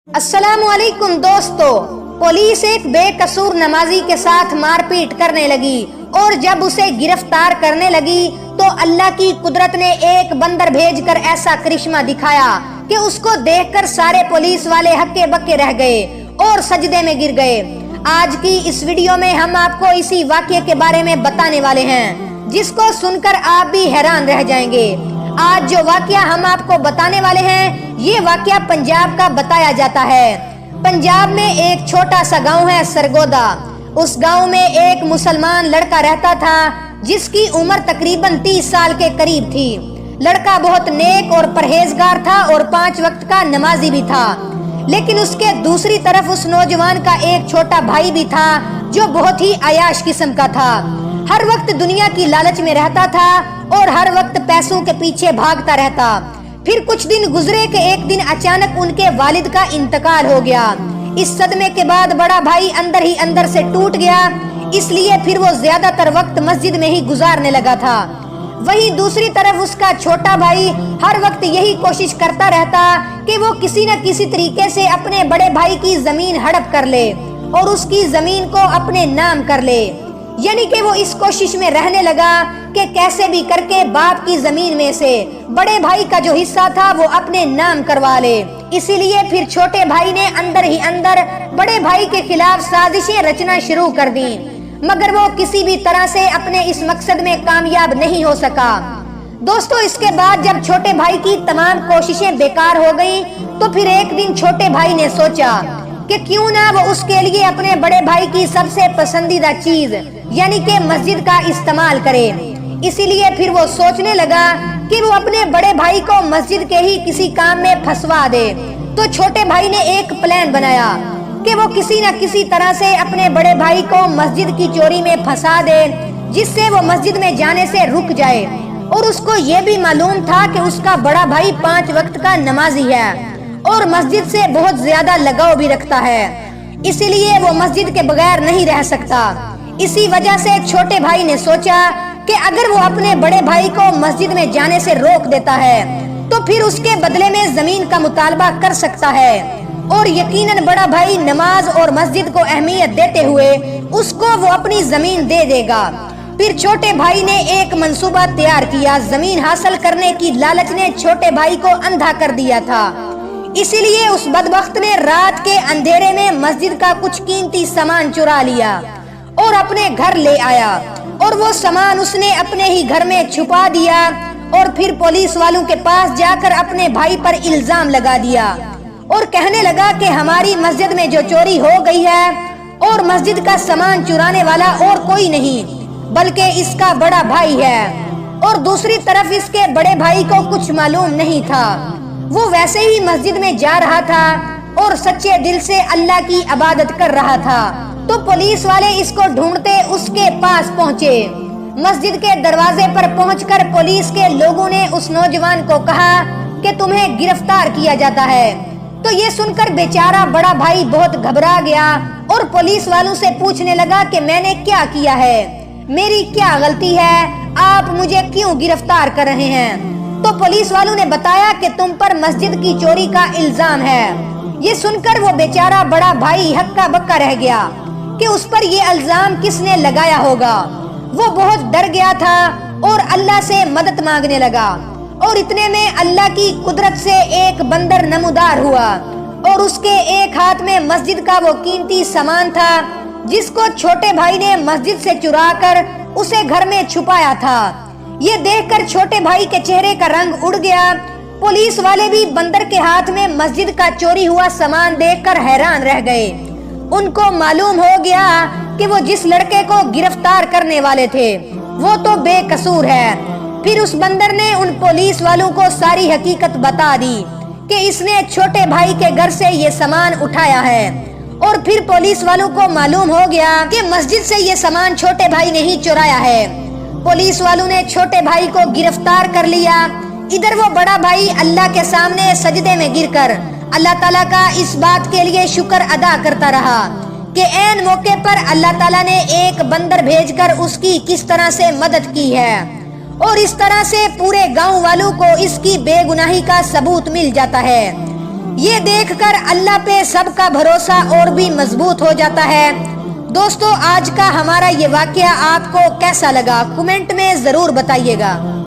अस्सलाम वालेकुम दोस्तों, पुलिस एक बेकसूर नमाजी के साथ मारपीट करने लगी और जब उसे गिरफ्तार करने लगी तो अल्लाह की कुदरत ने एक बंदर भेजकर ऐसा करिश्मा दिखाया कि उसको देखकर सारे पुलिस वाले हक्के बक्के रह गए और सजदे में गिर गए। आज की इस वीडियो में हम आपको इसी वाक़ये के बारे में बताने वाले हैं जिसको सुनकर आप भी हैरान रह जाएंगे। आज जो वाक़या हम आपको बताने वाले हैं ये वाक़या पंजाब का बताया जाता है। पंजाब में एक छोटा सा गांव है सरगोदा। उस गांव में एक मुसलमान लड़का रहता था जिसकी उम्र तकरीबन 30 साल के करीब थी। लड़का बहुत नेक और परहेजगार था और 5 वक्त का नमाजी भी था। लेकिन उसके दूसरी तरफ उस नौजवान का एक छोटा भाई भी था जो बहुत ही अयाश किस्म का था। हर वक्त दुनिया की लालच में रहता था और हर वक्त पैसों के पीछे भागता रहता। फिर कुछ दिन गुजरे कि एक दिन अचानक उनके वालिद का इंतकाल हो गया। इस सदमे के बाद बड़ा भाई अंदर ही अंदर से टूट गया, इसलिए फिर वो ज्यादातर वक्त मस्जिद में ही गुजारने लगा था। वहीं दूसरी तरफ उसका छोटा भाई हर वक्त यही कोशिश करता रहता कि वो किसी न किसी तरीके से अपने बड़े भाई की जमीन हड़प कर ले और उसकी जमीन को अपने नाम कर ले। यानी कि वो इस कोशिश में रहने लगा कि कैसे भी करके बाप की जमीन में से बड़े भाई का जो हिस्सा था वो अपने नाम करवा ले। इसीलिए फिर छोटे भाई ने अंदर ही अंदर बड़े भाई के खिलाफ साजिशें रचना शुरू कर दी, मगर वो किसी भी तरह से अपने इस मकसद में कामयाब नहीं हो सका। दोस्तों, इसके बाद जब छोटे भाई की तमाम कोशिशें बेकार हो गईं, तो फिर एक दिन छोटे भाई ने सोचा कि क्यों ना वो उसके लिए अपने बड़े भाई की सबसे पसंदीदा चीज यानी कि मस्जिद का इस्तेमाल करे। इसीलिए फिर वो सोचने लगा कि वो अपने बड़े भाई को मस्जिद के ही किसी काम में फंसवा दे। तो छोटे भाई ने एक प्लान बनाया कि वो किसी न किसी तरह से अपने बड़े भाई को मस्जिद की चोरी में फंसा दे, जिससे वो मस्जिद में जाने से रुक जाए। और उसको ये भी मालूम था कि उसका बड़ा भाई 5 वक्त का नमाजी है और मस्जिद से बहुत ज्यादा लगाव भी रखता है, इसीलिए वो मस्जिद के बगैर नहीं रह सकता। इसी वजह से छोटे भाई ने सोचा कि अगर वो अपने बड़े भाई को मस्जिद में जाने से रोक देता है तो फिर उसके बदले में जमीन का मुतालबा कर सकता है और यकीनन बड़ा भाई नमाज और मस्जिद को अहमियत देते हुए उसको वो अपनी जमीन दे देगा। फिर छोटे भाई ने एक मंसूबा तैयार किया। जमीन हासिल करने की लालच ने छोटे भाई को अंधा कर दिया था, इसीलिए उस बदबख्त ने रात के अंधेरे में मस्जिद का कुछ कीमती सामान चुरा लिया और अपने घर ले आया और वो सामान उसने अपने ही घर में छुपा दिया और फिर पुलिस वालों के पास जाकर अपने भाई पर इल्जाम लगा दिया और कहने लगा कि हमारी मस्जिद में जो चोरी हो गई है और मस्जिद का सामान चुराने वाला और कोई नहीं बल्कि इसका बड़ा भाई है। और दूसरी तरफ इसके बड़े भाई को कुछ मालूम नहीं था। वो वैसे ही मस्जिद में जा रहा था और सच्चे दिल से अल्लाह की इबादत कर रहा था। तो पुलिस वाले इसको ढूंढते उसके पास पहुँचे। मस्जिद के दरवाजे पर पहुंचकर पुलिस के लोगों ने उस नौजवान को कहा कि तुम्हें गिरफ्तार किया जाता है। तो ये सुनकर बेचारा बड़ा भाई बहुत घबरा गया और पुलिस वालों से पूछने लगा कि मैंने क्या किया है, मेरी क्या गलती है, आप मुझे क्यों गिरफ्तार कर रहे हैं। तो पुलिस वालों ने बताया कि तुम पर मस्जिद की चोरी का इल्जाम है। ये सुनकर वो बेचारा बड़ा भाई हक्का बक्का रह गया कि उस पर ये इल्जाम किसने लगाया होगा। वो बहुत डर गया था और अल्लाह से मदद मांगने लगा और इतने में अल्लाह की कुदरत से एक बंदर नमूदार हुआ और उसके एक हाथ में मस्जिद का वो कीमती सामान था जिसको छोटे भाई ने मस्जिद से चुराकर उसे घर में छुपाया था। ये देखकर छोटे भाई के चेहरे का रंग उड़ गया। पुलिस वाले भी बंदर के हाथ में मस्जिद का चोरी हुआ सामान देखकर हैरान रह गए। उनको मालूम हो गया कि वो जिस लड़के को गिरफ्तार करने वाले थे वो तो बेकसूर है। फिर उस बंदर ने उन पुलिस वालों को सारी हकीकत बता दी कि इसने छोटे भाई के घर से ये सामान उठाया है। और फिर पुलिस वालों को मालूम हो गया कि मस्जिद से ये सामान छोटे भाई ने ही चुराया है। पुलिस वालों ने छोटे भाई को गिरफ्तार कर लिया। इधर वो बड़ा भाई अल्लाह के सामने सजदे में गिरकर अल्लाह ताला का इस बात के लिए शुक्र अदा करता रहा कि ऐन मौके पर अल्लाह ताला ने एक बंदर भेजकर उसकी किस तरह से मदद की है और इस तरह से पूरे गांव वालों को इसकी बेगुनाही का सबूत मिल जाता है। یہ دیکھ کر اللہ پہ سب کا بھروسہ اور بھی مضبوط ہو جاتا ہے۔ دوستو، آج کا ہمارا یہ واقعہ آپ کو کیسا لگا؟ کمنٹ میں ضرور بتائیے گا۔